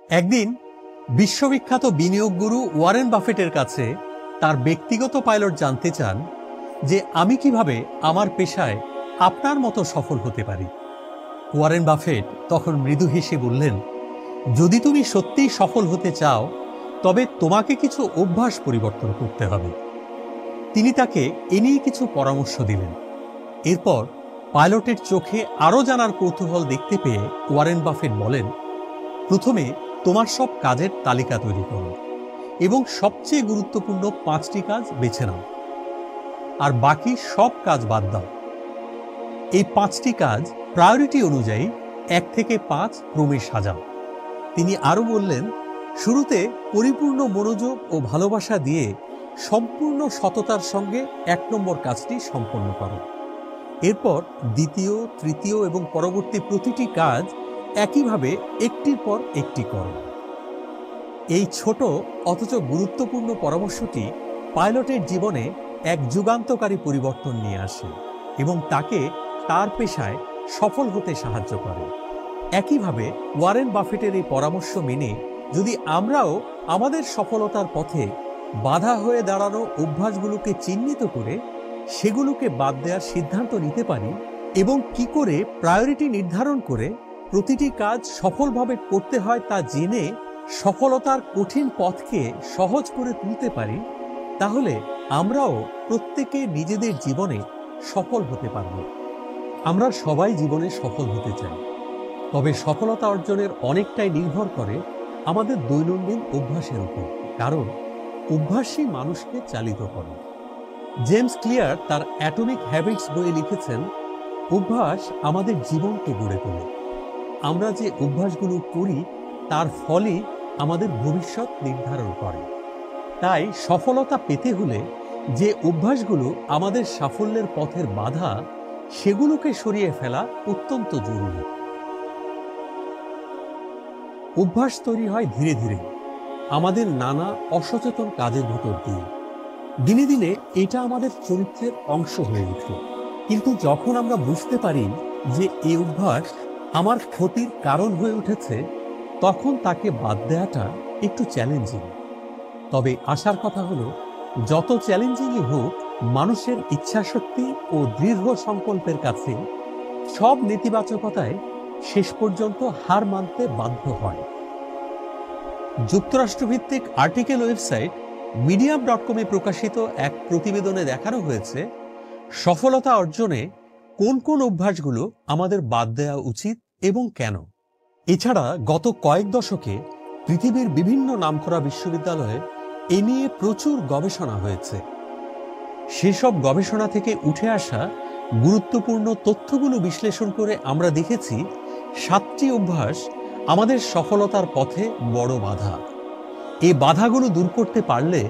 একদিন বিশ্ববিখ্যাত বিনিয়োগ গুরু ওয়ারেন বাফেটের কাছে তার ব্যক্তিগত পাইলট জানতে চান যে আমি কিভাবে আমার পেশায় আপনার মতো সফল হতে পারি। ওয়ারেন বাফেট তখন মৃদু হেসে বললেন, যদি তুমি সত্যিই সফল হতে চাও তবে তোমাকে কিছু অভ্যাস পরিবর্তন করতে হবে। তিনি তাকে এ নিয়ে কিছু পরামর্শ দিলেন। এরপর পাইলটের চোখে আরও জানার কৌতূহল দেখতে পেয়ে ওয়ারেন বাফেট বলেন, প্রথমে তোমার সব কাজের তালিকা তৈরি করো এবং সবচেয়ে গুরুত্বপূর্ণ 5টি কাজ বেছে নাও, আর বাকি সব কাজ বাদ দাও। এই 5টি কাজ প্রায়োরিটি অনুযায়ী 1 থেকে 5 ক্রমে সাজাও। তিনি আরও বললেন, শুরুতে পরিপূর্ণ মনোযোগ ও ভালোবাসা দিয়ে সম্পূর্ণ সততার সঙ্গে 1 নম্বর কাজটি সম্পন্ন করো। এরপর দ্বিতীয়, তৃতীয় এবং পরবর্তী প্রতিটি কাজ একইভাবে একটির পর একটি করো। এই ছোট অথচ গুরুত্বপূর্ণ পরামর্শটি পাইলটের জীবনে এক যুগান্তকারী পরিবর্তন নিয়ে আসে এবং তাকে তার পেশায় সফল হতে সাহায্য করে। একইভাবে ওয়ারেন বাফেটের এই পরামর্শ মেনে যদি আমরাও আমাদের সফলতার পথে বাধা হয়ে দাঁড়ানো অভ্যাসগুলোকে চিহ্নিত করে সেগুলোকে বাদ দেওয়ার সিদ্ধান্ত নিতে পারি এবং কি করে প্রায়োরিটি নির্ধারণ করে প্রতিটি কাজ সফলভাবে করতে হয় তা জেনে সফলতার কঠিন পথকে সহজ করে তুলতে পারি, তাহলে আমরাও প্রত্যেকে নিজেদের জীবনে সফল হতে পারব। আমরা সবাই জীবনে সফল হতে চাই, তবে সফলতা অর্জনের অনেকটাই নির্ভর করে আমাদের দৈনন্দিন অভ্যাসের উপর, কারণ অভ্যাসই মানুষকে চালিত করে। জেমস ক্লিয়ার তার অ্যাটমিক হ্যাবিটস বইয়ে লিখেছেন, অভ্যাস আমাদের জীবনকে গড়ে তোলে। আমরা যে অভ্যাসগুলো করি তার ফলই আমাদের ভবিষ্যৎ নির্ধারণ করে। তাই সফলতা পেতে হলে যে অভ্যাসগুলো আমাদের সাফল্যের পথের বাধা, সেগুলোকে সরিয়ে ফেলা অত্যন্ত জরুরি। অভ্যাস তৈরি হয় ধীরে ধীরে আমাদের নানা অসচেতন কাজের ভিতর দিয়ে। দিনে দিনে এটা আমাদের চরিত্রের অংশ হয়ে ওঠে, কিন্তু যখন আমরা বুঝতে পারি যে এই অভ্যাস আমার ক্ষতির কারণ হয়ে উঠেছে, তখন তাকে বাদ দেওয়াটা একটু চ্যালেঞ্জিং। তবে আশার কথা হলো, যত চ্যালেঞ্জিংই হোক, মানুষের ইচ্ছাশক্তি ও দৃঢ় সংকল্পের কাছে সব নেতিবাচকতায় শেষ পর্যন্ত হার মানতে বাধ্য হয়। যুক্তরাষ্ট্রভিত্তিক আর্টিকেল ওয়েবসাইট medium.com-এ প্রকাশিত এক প্রতিবেদনে দেখানো হয়েছে, সফলতা অর্জনে কোন কোন অভ্যাসগুলো আমাদের বাদ দেওয়া উচিত এবং কেন। এছাড়া গত কয়েক দশকে পৃথিবীর বিভিন্ন নামকরা বিশ্ববিদ্যালয়ে এ নিয়ে প্রচুর গবেষণা হয়েছে। সেসব গবেষণা থেকে উঠে আসা গুরুত্বপূর্ণ তথ্যগুলো বিশ্লেষণ করে আমরা দেখেছি 7টি অভ্যাস আমাদের সফলতার পথে বড় বাধা। এই বাধাগুলো দূর করতে পারলে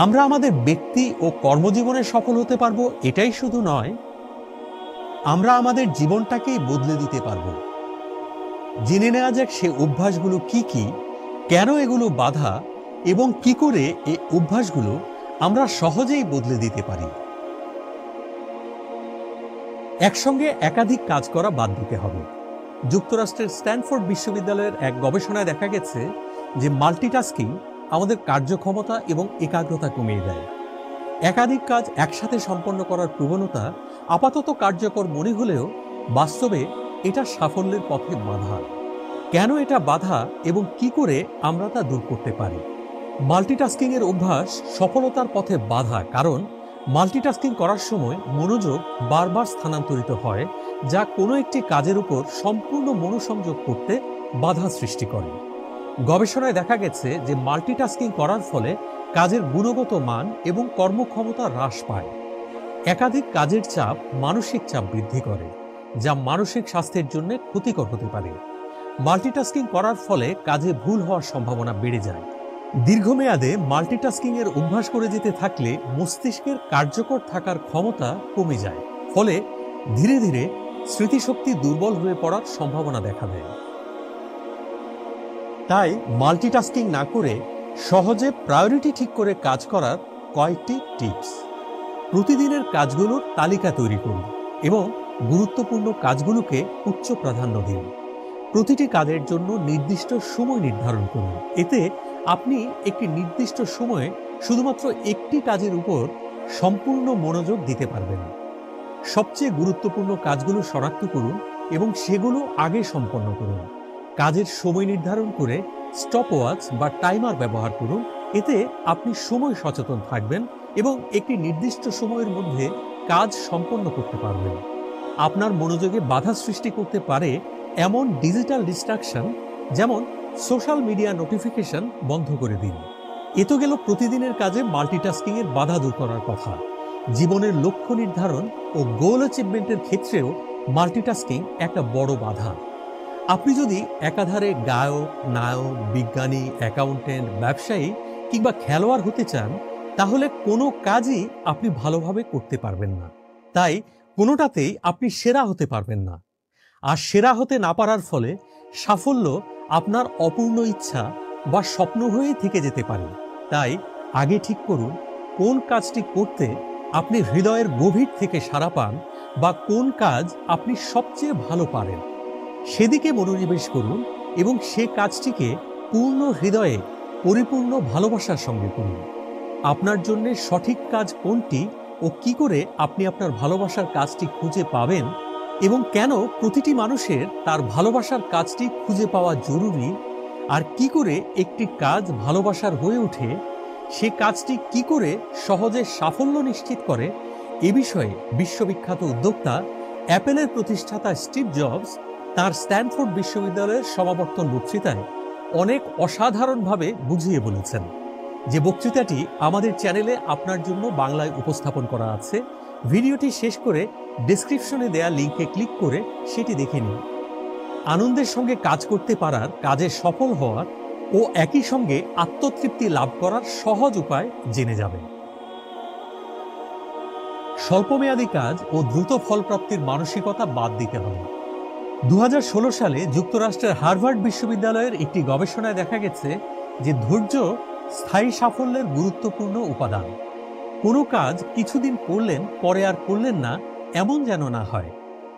আমরা আমাদের ব্যক্তি ও কর্মজীবনে সফল হতে পারবো। এটাই শুধু নয়, আমরা আমাদের জীবনটাকেই বদলে দিতে পারবো। জেনে নেওয়া যাক সে অভ্যাসগুলো কি কি, কেন এগুলো বাধা এবং কি করে এই অভ্যাসগুলো আমরা সহজেই বদলে দিতে পারি। একসঙ্গে একাধিক কাজ করা বাদ দিতে হবে। যুক্তরাষ্ট্রের স্ট্যানফোর্ড বিশ্ববিদ্যালয়ের এক গবেষণায় দেখা গেছে যে মাল্টিটাস্কিং আমাদের কার্যক্ষমতা এবং একাগ্রতা কমিয়ে দেয়। একাধিক কাজ একসাথে সম্পন্ন করার প্রবণতা আপাতত কার্যকর মনে হলেও বাস্তবে এটা সাফল্যের পথে বাধা। কেন এটা বাধা এবং কি করে আমরা তা দূর করতে পারি। মাল্টিটাস্কিং এর অভ্যাস সফলতার পথে বাধা, কারণ মাল্টিটাস্কিং করার সময় মনোযোগ বারবার স্থানান্তরিত হয়, যা কোনো একটি কাজের উপর সম্পূর্ণ মনোসংযোগ করতে বাধা সৃষ্টি করে। গবেষণায় দেখা গেছে যে মাল্টিটাস্কিং করার ফলে কাজের গুণগত মান এবং কর্মক্ষমতা হ্রাস পায়। একাধিক কাজের চাপ মানসিক চাপ বৃদ্ধি করে, যা মানসিক স্বাস্থ্যের জন্য ক্ষতিকর হতে পারে। মাল্টিটাস্কিং করার ফলে কাজে ভুল হওয়ার সম্ভাবনা বেড়ে যায়। দীর্ঘমেয়াদে মাল্টিটাস্কিং এর অভ্যাস করে যেতে থাকলে মস্তিষ্কের কার্যকর থাকার ক্ষমতা কমে যায়, ফলে ধীরে ধীরে স্মৃতিশক্তি দুর্বল হয়ে পড়ার সম্ভাবনা দেখা দেয়। তাই মাল্টিটাস্কিং না করে সহজে প্রায়োরিটি ঠিক করে কাজ করার কয়েকটি টিপস। প্রতিদিনের কাজগুলোর তালিকা তৈরি করুন এবং গুরুত্বপূর্ণ কাজগুলোকে উচ্চ প্রাধান্য দিন। প্রতিটি কাজের জন্য নির্দিষ্ট সময় নির্ধারণ করুন। এতে আপনি একটি নির্দিষ্ট সময়ে শুধুমাত্র একটি কাজের উপর সম্পূর্ণ মনোযোগ দিতে পারবেন। সবচেয়ে গুরুত্বপূর্ণ কাজগুলো শনাক্ত করুন এবং সেগুলো আগে সম্পন্ন করুন। কাজের সময় নির্ধারণ করে স্টপওয়াচ বা টাইমার ব্যবহার করুন। এতে আপনি সময় সচেতন থাকবেন এবং একটি নির্দিষ্ট সময়ের মধ্যে কাজ সম্পন্ন করতে পারবেন। আপনার মনোযোগে বাধা সৃষ্টি করতে পারে এমন ডিজিটাল ডিস্ট্রাকশন, যেমন সোশ্যাল মিডিয়া নোটিফিকেশন বন্ধ করে দিন। এ তো গেল প্রতিদিনের কাজে মাল্টিটাস্কিংয়ের বাধা দূর করার কথা। জীবনের লক্ষ্য নির্ধারণ ও গোল অ্যাচিভমেন্টের ক্ষেত্রেও মাল্টিটাস্কিং একটা বড় বাধা। আপনি যদি একাধারে গায়ক, নায়ক, বিজ্ঞানী, অ্যাকাউন্টেন্ট, ব্যবসায়ী কিংবা খেলোয়াড় হতে চান, তাহলে কোনো কাজই আপনি ভালোভাবে করতে পারবেন না। তাই কোনোটাতেই আপনি সেরা হতে পারবেন না। আর সেরা হতে না পারার ফলে সাফল্য আপনার অপূর্ণ ইচ্ছা বা স্বপ্ন হয়ে থেকে যেতে পারে। তাই আগে ঠিক করুন কোন কাজটি করতে আপনি হৃদয়ের গভীর থেকে সাড়া পান বা কোন কাজ আপনি সবচেয়ে ভালো পারেন। সেদিকে মনোনিবেশ করুন এবং সে কাজটিকে পূর্ণ হৃদয়ে পরিপূর্ণ ভালোবাসার সঙ্গে করুন। আপনার জন্য সঠিক কাজ কোনটি ও কি করে আপনি আপনার ভালোবাসার কাজটি খুঁজে পাবেন এবং কেন প্রতিটি মানুষের তার ভালোবাসার কাজটি খুঁজে পাওয়া জরুরি, আর কি করে একটি কাজ ভালোবাসার হয়ে ওঠে, সে কাজটি কি করে সহজে সাফল্য নিশ্চিত করে, এ বিষয়ে বিশ্ববিখ্যাত উদ্যোক্তা অ্যাপেলের প্রতিষ্ঠাতা স্টিভ জবস তার স্ট্যানফোর্ড বিশ্ববিদ্যালয়ের সমাবর্তন বক্তৃতায় অনেক অসাধারণভাবে বুঝিয়ে বলেছেন। যে বক্তৃতাটি আমাদের চ্যানেলে আপনার জন্য বাংলায় উপস্থাপন করা আছে। ভিডিওটি শেষ করে ডেসক্রিপশনে দেয়া লিঙ্কে ক্লিক করে সেটি দেখে নিন। আনন্দের সঙ্গে কাজ করতে পারার, কাজে সফল হওয়ার ও একই সঙ্গে আত্মতৃপ্তি লাভ করার সহজ উপায় জেনে যাবেন। স্বল্পমেয়াদী কাজ ও দ্রুত ফলপ্রাপ্তির মানসিকতা বাদ দিতে হবে। 2016 সালে যুক্তরাষ্ট্রের হার্ভার্ড বিশ্ববিদ্যালয়ের একটি গবেষণায় দেখা গেছে যে ধৈর্য স্থায়ী সাফল্যের গুরুত্বপূর্ণ উপাদান। কোনো কাজ কিছুদিন করলেন, পরে আর করলেন না, এমন যেন না হয়।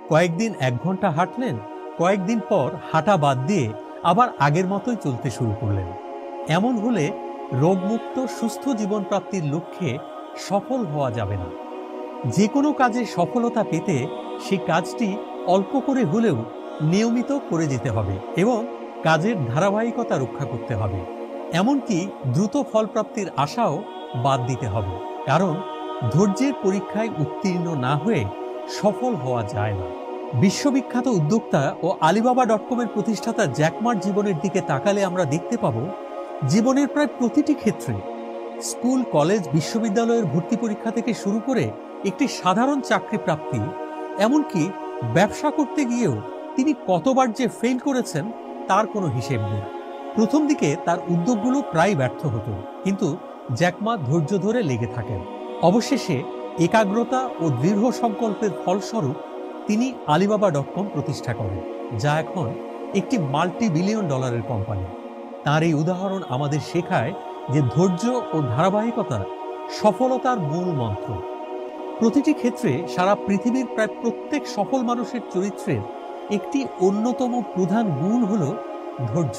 কয়েকদিন 1 ঘন্টা হাঁটলেন, কয়েকদিন পর হাঁটা বাদ দিয়ে আবার আগের মতোই চলতে শুরু করলেন। এমন হলে রোগমুক্ত সুস্থ জীবন প্রাপ্তির লক্ষ্যে সফল হওয়া যাবে না। যে কোনো কাজে সফলতা পেতে সেই কাজটি অল্প করে হলেও নিয়মিত করে যেতে হবে এবং কাজের ধারাবাহিকতা রক্ষা করতে হবে। এমনকি দ্রুত ফলপ্রাপ্তির আশাও বাদ দিতে হবে, কারণ ধৈর্যের পরীক্ষায় উত্তীর্ণ না হয়ে সফল হওয়া যায় না। বিশ্ববিখ্যাত উদ্যোক্তা ও Alibaba.com-এর প্রতিষ্ঠাতা জ্যাক মার জীবনের দিকে তাকালে আমরা দেখতে পাব জীবনের প্রায় প্রতিটি ক্ষেত্রে, স্কুল, কলেজ, বিশ্ববিদ্যালয়ের ভর্তি পরীক্ষা থেকে শুরু করে একটি সাধারণ চাকরি প্রাপ্তি, এমনকি ব্যবসা করতে গিয়েও তিনি কতবার যে ফেল করেছেন তার কোনো হিসেব নেই। প্রথম দিকে তার উদ্যোগগুলো প্রায় ব্যর্থ হতো, কিন্তু জ্যাক মা ধৈর্য ধরে লেগে থাকেন। অবশেষে একাগ্রতা ও দৃঢ় সংকল্পের ফলস্বরূপ তিনি Alibaba.com প্রতিষ্ঠা করেন, যা এখন একটি $multi-billion কোম্পানি। তার এই উদাহরণ আমাদের শেখায় যে ধৈর্য ও ধারাবাহিকতা সফলতার মূল মন্ত্র। প্রতিটি ক্ষেত্রে সারা পৃথিবীর প্রায় প্রত্যেক সফল মানুষের চরিত্রের একটি অন্যতম প্রধান গুণ হল ধৈর্য।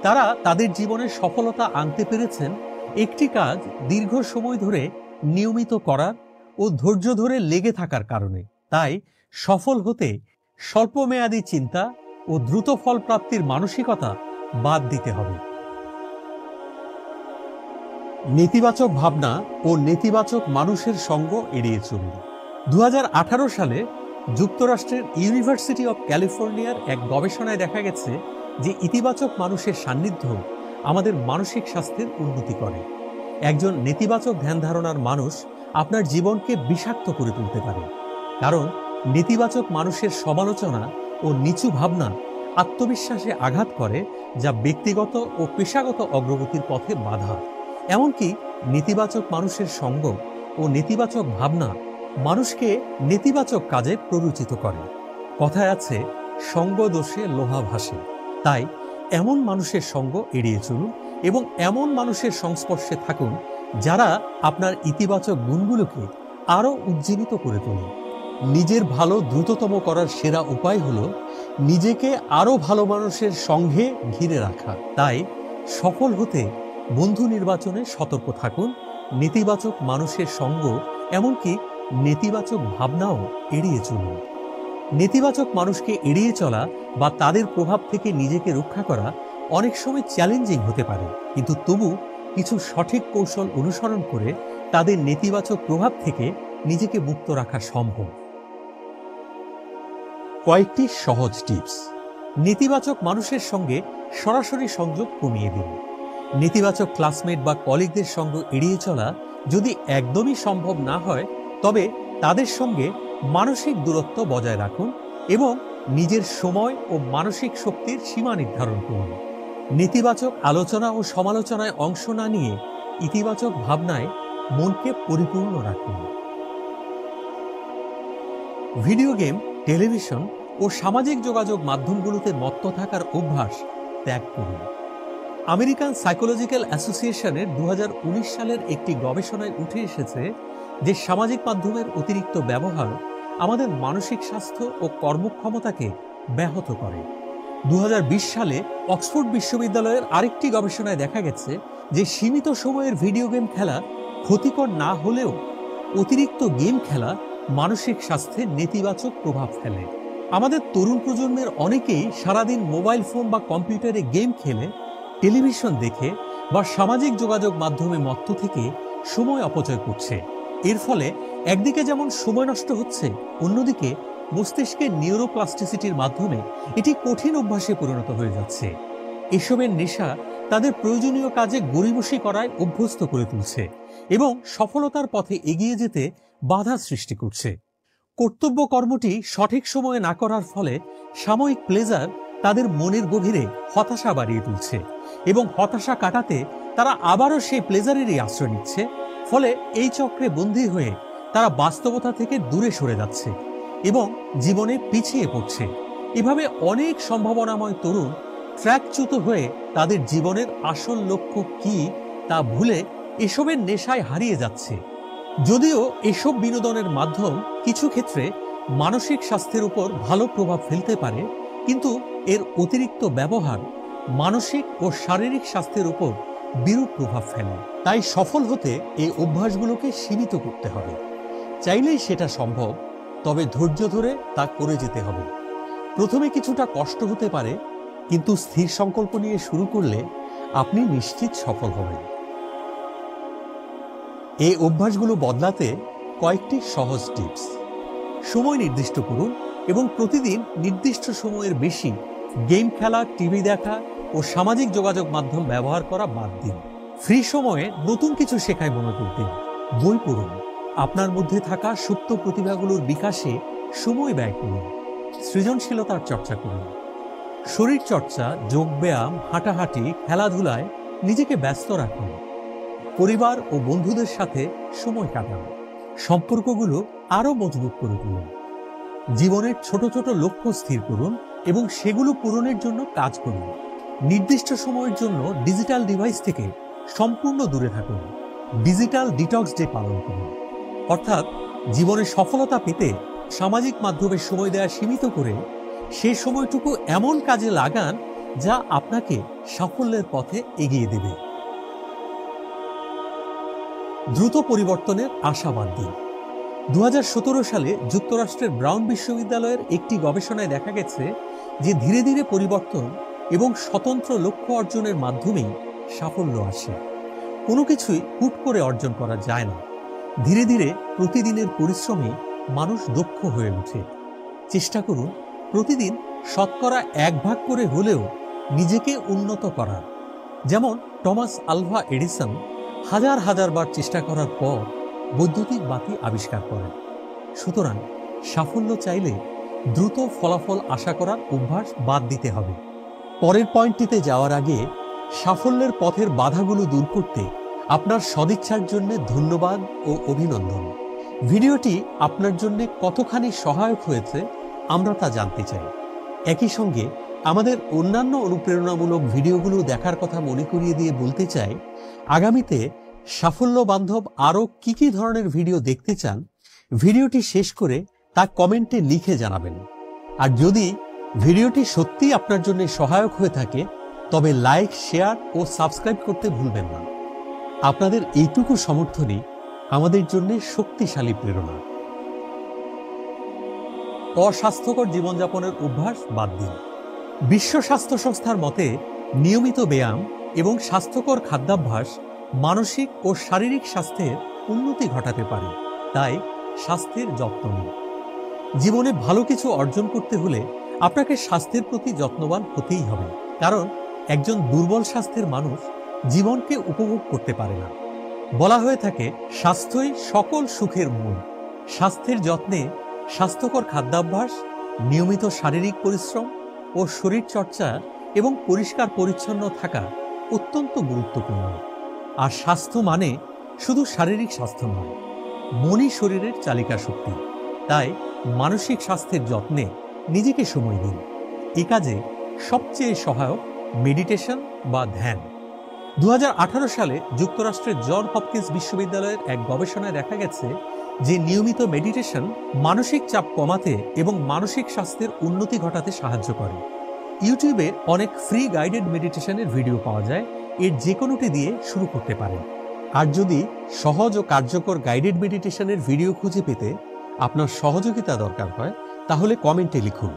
তারা তাদের জীবনে সফলতা আনতে পেরেছেন একটি কাজ দীর্ঘ সময় ধরে নিয়মিত করার ও ধৈর্য ধরে লেগে থাকার কারণে। তাই সফল হতে স্বল্পমেয়াদী চিন্তা ও দ্রুত ফল প্রাপ্তির মানসিকতা বাদ দিতে হবে। নেতিবাচক ভাবনা ও নেতিবাচক মানুষের সঙ্গ এড়িয়ে চলুন। 2018 সালে যুক্তরাষ্ট্রের ইউনিভার্সিটি অব ক্যালিফোর্নিয়ার এক গবেষণায় দেখা গেছে যে ইতিবাচক মানুষের সান্নিধ্য আমাদের মানসিক স্বাস্থ্যের উন্নতি করে। একজন নেতিবাচক ধ্যান ধারণার মানুষ আপনার জীবনকে বিষাক্ত করে তুলতে পারে, কারণ নেতিবাচক মানুষের সমালোচনা ও নিচু ভাবনা আত্মবিশ্বাসে আঘাত করে, যা ব্যক্তিগত ও পেশাগত অগ্রগতির পথে বাধা। এমনকি নেতিবাচক মানুষের সঙ্গ ও নেতিবাচক ভাবনা মানুষকে নেতিবাচক কাজে প্ররোচিত করে। কথায় আছে, সঙ্গ দোষে লোহা ভাসে। তাই এমন মানুষের সঙ্গ এড়িয়ে চলুন এবং এমন মানুষের সংস্পর্শে থাকুন যারা আপনার ইতিবাচক গুণগুলোকে আরও উজ্জীবিত করে তোলে। নিজের ভালো দ্রুততম করার সেরা উপায় হল নিজেকে আরো ভালো মানুষের সঙ্গে ঘিরে রাখা। তাই সফল হতে বন্ধু নির্বাচনে সতর্ক থাকুন, নেতিবাচক মানুষের সঙ্গ এমনকি নেতিবাচক ভাবনাও এড়িয়ে চলুন। নেতিবাচক মানুষকে এড়িয়ে চলা বা তাদের প্রভাব থেকে নিজেকে রক্ষা করা অনেক সময় চ্যালেঞ্জিং হতে পারে, কিন্তু তবু কিছু সঠিক কৌশল অনুসরণ করে তাদের নেতিবাচক প্রভাব থেকে নিজেকে মুক্ত রাখা সম্ভব। কয়েকটি সহজ টিপস। নেতিবাচক মানুষের সঙ্গে সরাসরি সংযোগ কমিয়ে দিন। নেতিবাচক ক্লাসমেট বা কলিগদের সঙ্গ এড়িয়ে চলা যদি একদমই সম্ভব না হয়, তবে তাদের সঙ্গে মানসিক দূরত্ব বজায় রাখুন এবং নিজের সময় ও মানসিক শক্তির সীমা নির্ধারণ করুন। নেতিবাচক আলোচনা ও সমালোচনায় অংশ না নিয়ে ইতিবাচক ভাবনায় মনকে পরিপূর্ণ রাখুন। ভিডিও গেম, টেলিভিশন ও সামাজিক যোগাযোগ মাধ্যমগুলোতে মত্ত থাকার অভ্যাস ত্যাগ করুন। আমেরিকান সাইকোলজিক্যাল অ্যাসোসিয়েশনের 2019 সালের একটি গবেষণায় উঠে এসেছে যে সামাজিক মাধ্যমের অতিরিক্ত ব্যবহার আমাদের মানসিক স্বাস্থ্য ও কর্মক্ষমতাকে ব্যাহত করে। 2020 সালে অক্সফোর্ড বিশ্ববিদ্যালয়ের আরেকটি গবেষণায় দেখা গেছে যে সীমিত সময়ের ভিডিও গেম খেলা ক্ষতিকর না হলেও অতিরিক্ত গেম খেলা মানসিক স্বাস্থ্যে নেতিবাচক প্রভাব ফেলে। আমাদের তরুণ প্রজন্মের অনেকেই সারাদিন মোবাইল ফোন বা কম্পিউটারে গেম খেলে, টেলিভিশন দেখে বা সামাজিক যোগাযোগ মাধ্যমে মত্ত থেকে সময় অপচয় করছে। এর ফলে একদিকে যেমন সময় নষ্ট হচ্ছে, অন্যদিকে মস্তিষ্কের নিউরোপ্লাস্টিসিটির মাধ্যমে এটি কঠিন অভ্যাসে পরিণত হয়ে যাচ্ছে। এসবের নেশা তাদের প্রয়োজনীয় কাজে গড়িমসি করায় অভ্যস্ত করে তুলছে এবং সফলতার পথে এগিয়ে যেতে বাধা সৃষ্টি করছে। কর্তব্য কর্মটি সঠিক সময়ে না করার ফলে সাময়িক প্লেজার তাদের মনের গভীরে হতাশা বাড়িয়ে তুলছে এবং হতাশা কাটাতে তারা আবারও সেই প্লেজারেরই আশ্রয় নিচ্ছে। ফলে এই চক্রে বন্দী হয়ে তারা বাস্তবতা থেকে দূরে সরে যাচ্ছে এবং জীবনে পিছিয়ে পড়ছে। এভাবে অনেক সম্ভাবনাময় তরুণ ট্র্যাকচ্যুত হয়ে তাদের জীবনের আসল লক্ষ্য কি তা ভুলে এসবের নেশায় হারিয়ে যাচ্ছে। যদিও এসব বিনোদনের মাধ্যম কিছু ক্ষেত্রে মানসিক স্বাস্থ্যের উপর ভালো প্রভাব ফেলতে পারে, কিন্তু এর অতিরিক্ত ব্যবহার মানসিক ও শারীরিক স্বাস্থ্যের উপর বিরূপ প্রভাব ফেলে। তাই সফল হতে এই অভ্যাসগুলোকে সীমিত করতে হবে। চাইলেই সেটা সম্ভব, তবে ধৈর্য ধরে তা করে যেতে হবে। প্রথমে কিছুটা কষ্ট হতে পারে, কিন্তু স্থির সংকল্প নিয়ে শুরু করলে আপনি নিশ্চিত সফল হবেন। এই অভ্যাসগুলো বদলাতে কয়েকটি সহজ টিপস। সময় নির্দিষ্ট করুন এবং প্রতিদিন নির্দিষ্ট সময়ের বেশি গেম খেলা, টিভি দেখা ও সামাজিক যোগাযোগ মাধ্যম ব্যবহার করা বাদ দিন। ফ্রি সময়ে নতুন কিছু শেখায় মনোযোগ দিন। বই পড়ুন। আপনার মধ্যে থাকা সুপ্ত প্রতিভাগুলোর বিকাশে সময় ব্যয় করুন। সৃজনশীলতার চর্চা করুন। শরীর চর্চা, যোগব্যায়াম, হাঁটাহাঁটি, খেলাধুলায় নিজেকে ব্যস্ত রাখুন। পরিবার ও বন্ধুদের সাথে সময় কাটান। সম্পর্কগুলো আরও মজবুত করে তুলুন। জীবনের ছোট ছোট লক্ষ্য স্থির করুন এবং সেগুলো পূরণের জন্য কাজ করুন। নির্দিষ্ট সময়ের জন্য ডিজিটাল ডিভাইস থেকে সম্পূর্ণ দূরে থাকুন। ডিজিটাল ডিটক্স ডে পালন করুন, অর্থাৎ জীবনে সফলতা পেতে সামাজিক মাধ্যমে সময় দেওয়া সীমিত করে সেই সময়টুকু এমন কাজে লাগান যা আপনাকে সাফল্যের পথে এগিয়ে দেবে। দ্রুত পরিবর্তনের আশাবাদ দিন। 2017 সালে যুক্তরাষ্ট্রের ব্রাউন বিশ্ববিদ্যালয়ের একটি গবেষণায় দেখা গেছে যে ধীরে ধীরে পরিবর্তন এবং স্বতন্ত্র লক্ষ্য অর্জনের মাধ্যমেই সাফল্য আসে। কোনো কিছুই হুট করে অর্জন করা যায় না। ধীরে ধীরে প্রতিদিনের পরিশ্রমে মানুষ দক্ষ হয়ে ওঠে। চেষ্টা করুন প্রতিদিন শতকরা 1 ভাগ করে হলেও নিজেকে উন্নত করার। যেমন টমাস আলভা এডিসন হাজার হাজার বার চেষ্টা করার পর বৈদ্যুতিক বাতি আবিষ্কার করেন। সুতরাং সাফল্য চাইলে দ্রুত ফলাফল আশা করার অভ্যাস বাদ দিতে হবে। পরের পয়েন্টটিতে যাওয়ার আগে সাফল্যের পথের বাধাগুলো দূর করতে আপনার সদিচ্ছার জন্য ধন্যবাদ ও অভিনন্দন। ভিডিওটি আপনার জন্য কতখানি সহায়ক হয়েছে আমরা তা জানতে চাই। একই সঙ্গে আমাদের অন্যান্য অনুপ্রেরণামূলক ভিডিওগুলো দেখার কথা মনে করিয়ে দিয়ে বলতে চাই, আগামীতে সাফল্য বান্ধব আরও কি কি ধরনের ভিডিও দেখতে চান ভিডিওটি শেষ করে তা কমেন্টে লিখে জানাবেন। আর যদি ভিডিওটি সত্যিই আপনার জন্য সহায়ক হয়ে থাকে তবে লাইক, শেয়ার ও সাবস্ক্রাইব করতে ভুলবেন না। আপনাদের এইটুকু সমর্থনই আমাদের জন্য শক্তিশালী প্রেরণা। অস্বাস্থ্যকর জীবনযাপনের অভ্যাস বাদ দিন। বিশ্ব স্বাস্থ্য সংস্থার মতে নিয়মিত ব্যায়াম এবং স্বাস্থ্যকর খাদ্যাভ্যাস মানসিক ও শারীরিক স্বাস্থ্যের উন্নতি ঘটাতে পারে। তাই স্বাস্থ্যের যত্ন নিন। জীবনে ভালো কিছু অর্জন করতে হলে আপনাকে স্বাস্থ্যের প্রতি যত্নবান হতেই হবে, কারণ একজন দুর্বল স্বাস্থ্যের মানুষ জীবনকে উপভোগ করতে পারে না। বলা হয়ে থাকে, স্বাস্থ্যই সকল সুখের মূল। স্বাস্থ্যের যত্নে স্বাস্থ্যকর খাদ্যাভ্যাস, নিয়মিত শারীরিক পরিশ্রম ও শরীর চর্চা এবং পরিষ্কার পরিচ্ছন্ন থাকা অত্যন্ত গুরুত্বপূর্ণ। আর স্বাস্থ্য মানে শুধু শারীরিক স্বাস্থ্য নয়, মনই শরীরের চালিকা শক্তি। তাই মানসিক স্বাস্থ্যের যত্নে নিজেকে সময় দিন। এ কাজে সবচেয়ে সহায়ক মেডিটেশন বা ধ্যান। 2018 সালে যুক্তরাষ্ট্রের জন হপকিন্স বিশ্ববিদ্যালয়ের এক গবেষণায় দেখা গেছে যে নিয়মিত মেডিটেশন মানসিক চাপ কমাতে এবং মানসিক স্বাস্থ্যের উন্নতি ঘটাতে সাহায্য করে। ইউটিউবে অনেক ফ্রি গাইডেড মেডিটেশনের ভিডিও পাওয়া যায়, এর যে কোনোটি দিয়ে শুরু করতে পারেন। আর যদি সহজ ও কার্যকর গাইডেড মেডিটেশনের ভিডিও খুঁজে পেতে আপনার সহযোগিতা দরকার হয়, তাহলে কমেন্টে লিখুন,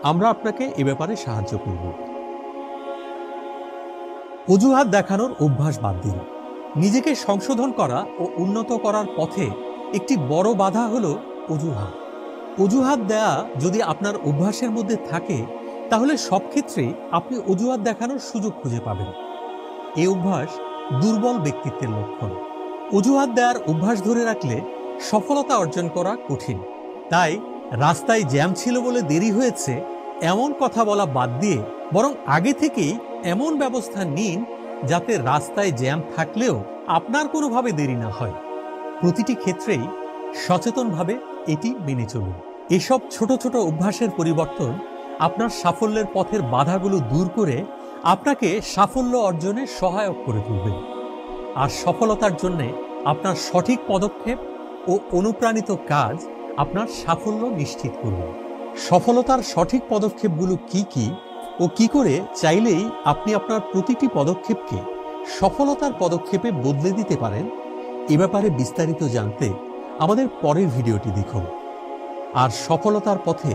আমরা আপনাকে এ ব্যাপারে সাহায্য করব। অজুহাত দেখানোর অভ্যাস বাদ দিন। নিজেকে সংশোধন করা ও উন্নত করার পথে একটি বড় বাধা হলো অজুহাত। অজুহাত দেয়া যদি আপনার অভ্যাসের মধ্যে থাকে, তাহলে সব ক্ষেত্রেই আপনি অজুহাত দেখানোর সুযোগ খুঁজে পাবেন। এই অভ্যাস দুর্বল ব্যক্তিত্বের লক্ষণ। অজুহাত দেওয়ার অভ্যাস ধরে রাখলে সফলতা অর্জন করা কঠিন। তাই রাস্তায় জ্যাম ছিল বলে দেরি হয়েছে এমন কথা বলা বাদ দিয়ে বরং আগে থেকেই এমন ব্যবস্থা নিন যাতে রাস্তায় জ্যাম থাকলেও আপনার কোনোভাবে দেরি না হয়। প্রতিটি ক্ষেত্রেই সচেতনভাবে এটি মেনে চলুন। এসব ছোট ছোট অভ্যাসের পরিবর্তন আপনার সাফল্যের পথের বাধাগুলো দূর করে আপনাকে সাফল্য অর্জনে সহায়ক করে তুলবে। আর সফলতার জন্য আপনার সঠিক পদক্ষেপ ও অনুপ্রাণিত কাজ আপনার সাফল্য নিশ্চিত করবে। সফলতার সঠিক পদক্ষেপগুলো কি ও কি করে চাইলেই আপনি আপনার প্রতিটি পদক্ষেপকে সফলতার পদক্ষেপে বদলে দিতে পারেন, এ ব্যাপারে বিস্তারিত জানতে আমাদের পরের ভিডিওটি দেখুন। আর সফলতার পথে